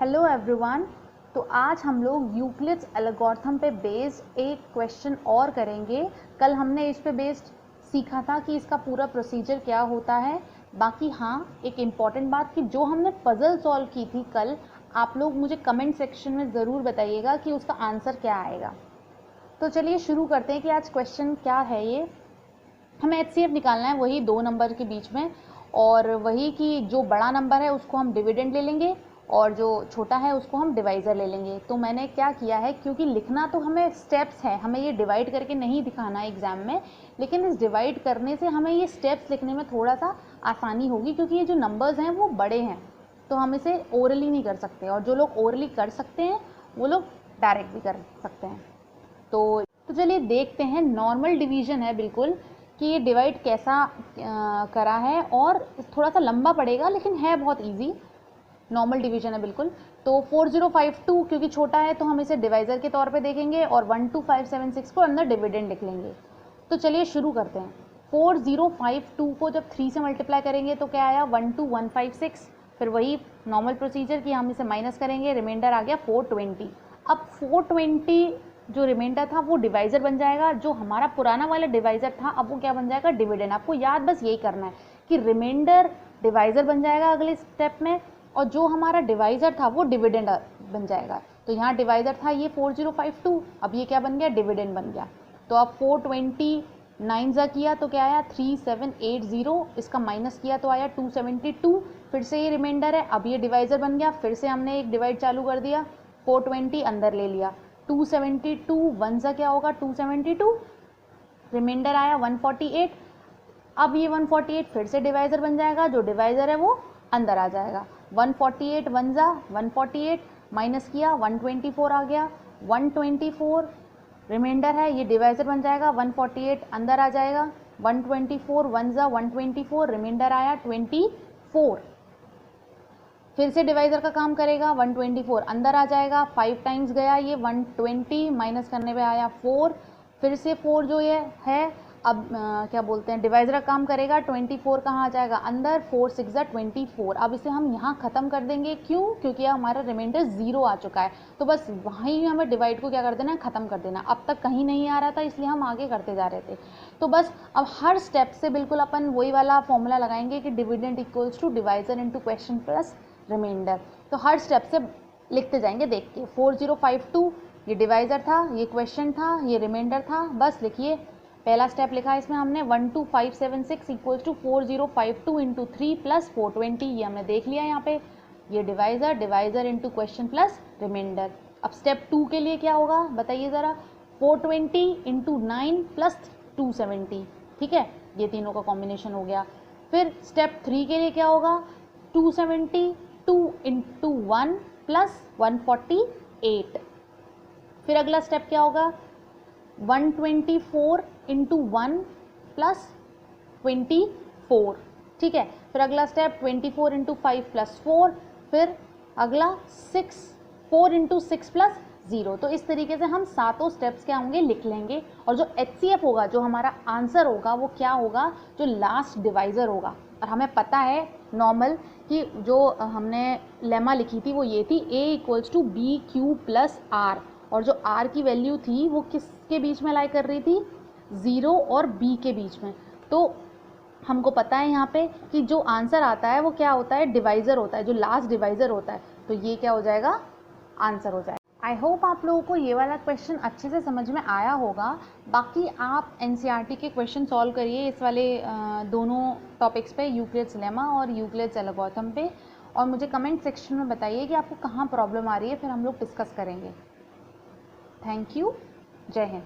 Hello everyone. तो आज हम लोग यूक्लिड्स एल्गोरिथम पे बेस्ड एक क्वेश्चन और करेंगे। कल हमने इस पे बेस्ड सीखा था कि इसका पूरा प्रोसीजर क्या होता है। बाकी हाँ, एक इम्पॉर्टेंट बात कि जो हमने पज़ल सॉल्व की थी कल, आप लोग मुझे कमेंट सेक्शन में ज़रूर बताइएगा कि उसका आंसर क्या आएगा। तो चलिए शुरू करते हैं कि आज क्वेश्चन क्या है। ये हमें एचसीएफ निकालना है, वही 2 नंबर के बीच में, और वही कि जो बड़ा नंबर है उसको हम डिविडेंड ले लेंगे और जो छोटा है उसको हम डिवाइज़र ले लेंगे। तो मैंने क्या किया है, क्योंकि लिखना तो हमें स्टेप्स है, हमें ये डिवाइड करके नहीं दिखाना है एग्ज़ाम में, लेकिन इस डिवाइड करने से हमें ये स्टेप्स लिखने में थोड़ा सा आसानी होगी, क्योंकि ये जो नंबर्स हैं वो बड़े हैं, तो हम इसे ओरली नहीं कर सकते, और जो लोग ओरली कर सकते हैं वो लोग डायरेक्ट भी कर सकते हैं। तो चलिए देखते हैं। नॉर्मल डिवीज़न है बिल्कुल, कि ये डिवाइड कैसा करा है, और थोड़ा सा लंबा पड़ेगा लेकिन है बहुत इजी। नॉर्मल डिवीजन है बिल्कुल। तो 4052 क्योंकि छोटा है तो हम इसे डिवाइज़र के तौर पे देखेंगे, और 12576 को अंदर डिविडेंड लिख लेंगे। तो चलिए शुरू करते हैं। 4052 को जब 3 से मल्टीप्लाई करेंगे तो क्या आया, 12156। फिर वही नॉर्मल प्रोसीजर कि हम इसे माइनस करेंगे, रिमाइंडर आ गया 420। अब 420 जो रिमाइंडर था वो डिवाइज़र बन जाएगा। जो हमारा पुराना वाला डिवाइज़र था अब वो क्या बन जाएगा, डिविडेंड। आपको याद बस यही करना है कि रिमाइंडर डिवाइज़र बन जाएगा अगले स्टेप में, और जो हमारा डिवाइज़र था वो डिविडेंड बन जाएगा। तो यहाँ डिवाइज़र था ये 4052, अब ये क्या बन गया, डिविडेंड बन गया। तो अब 429 जा किया तो क्या आया, 3780। इसका माइनस किया तो आया 272। फिर से ये रिमाइंडर है, अब ये डिवाइज़र बन गया। फिर से हमने एक डिवाइड चालू कर दिया, 420 अंदर ले लिया, 272 वन सा क्या होगा, 272। रिमाइंडर आया 148। अब ये 148 फिर से डिवाइज़र बन जाएगा, जो डिवाइज़र है वो अंदर आ जाएगा। 148 वन ज़ा 148, माइनस किया 124 आ गया, 124 रिमाइंडर है, ये डिवाइज़र बन जाएगा, 148 अंदर आ जाएगा, 124 वन ज़ा 124, रिमाइंडर आया 24। फिर से डिवाइज़र का काम करेगा, 124 अंदर आ जाएगा, 5 टाइम्स गया ये 120, माइनस करने पे आया 4। फिर से 4 जो ये है, अब क्या बोलते हैं, डिवाइज़र का काम करेगा, 24 कहाँ आ जाएगा अंदर, 4 6 24। अब इसे हम यहाँ ख़त्म कर देंगे, क्यों, क्योंकि हमारा रिमाइंडर 0 आ चुका है। तो बस वहीं हमें डिवाइड को क्या कर देना है, ख़त्म कर देना। अब तक कहीं नहीं आ रहा था इसलिए हम आगे करते जा रहे थे। तो बस अब हर स्टेप से बिल्कुल अपन वही वाला फॉर्मूला लगाएंगे कि dividend equals to divisor into quotient plus remainder. तो हर स्टेप से लिखते जाएंगे देख के। 4052 ये डिवाइज़र था, ये क्वेश्चन था, ये रिमाइंडर था। बस लिखिए, पहला स्टेप लिखा है इसमें हमने, 12576 इक्वल्स टू 4052 इंटू 3 प्लस 420, ये हमने देख लिया यहाँ पे। ये divisor into quotient plus remainder. अब स्टेप 2 के लिए क्या होगा बताइए ज़रा, 420 इंटू 9 प्लस 270, ठीक है, ये तीनों का कॉम्बिनेशन हो गया। फिर स्टेप 3 के लिए क्या होगा, 272 इंटू 1 प्लस 148। फिर अगला स्टेप क्या होगा, 124 इंटू 1 प्लस 24, ठीक है। फिर अगला स्टेप 24 इंटू 5 प्लस 4। फिर अगला 4 इंटू 6 प्लस 0। तो इस तरीके से हम सातों स्टेप्स क्या होंगे लिख लेंगे, और जो एचसीएफ होगा, जो हमारा आंसर होगा, वो क्या होगा, जो लास्ट डिवाइज़र होगा। और हमें पता है नॉर्मल कि जो हमने लेमा लिखी थी वो ये थी, A equals to B Q plus R, और जो r की वैल्यू थी वो किसके बीच में लाई कर रही थी, 0 और b के बीच में। तो हमको पता है यहाँ पे कि जो आंसर आता है वो क्या होता है, डिवाइज़र होता है, जो लास्ट डिवाइज़र होता है। तो ये क्या हो जाएगा, आंसर हो जाएगा। आई होप आप लोगों को ये वाला क्वेश्चन अच्छे से समझ में आया होगा। बाकी आप एनसीईआरटी के क्वेश्चन सॉल्व करिए इस वाले दोनों टॉपिक्स पे, यूक्लिड्स लेमा और यूक्लिड्स एल्गोरिथम पे, और मुझे कमेंट सेक्शन में बताइए कि आपको कहाँ प्रॉब्लम आ रही है, फिर हम लोग डिस्कस करेंगे। थैंक यू, जय हिंद।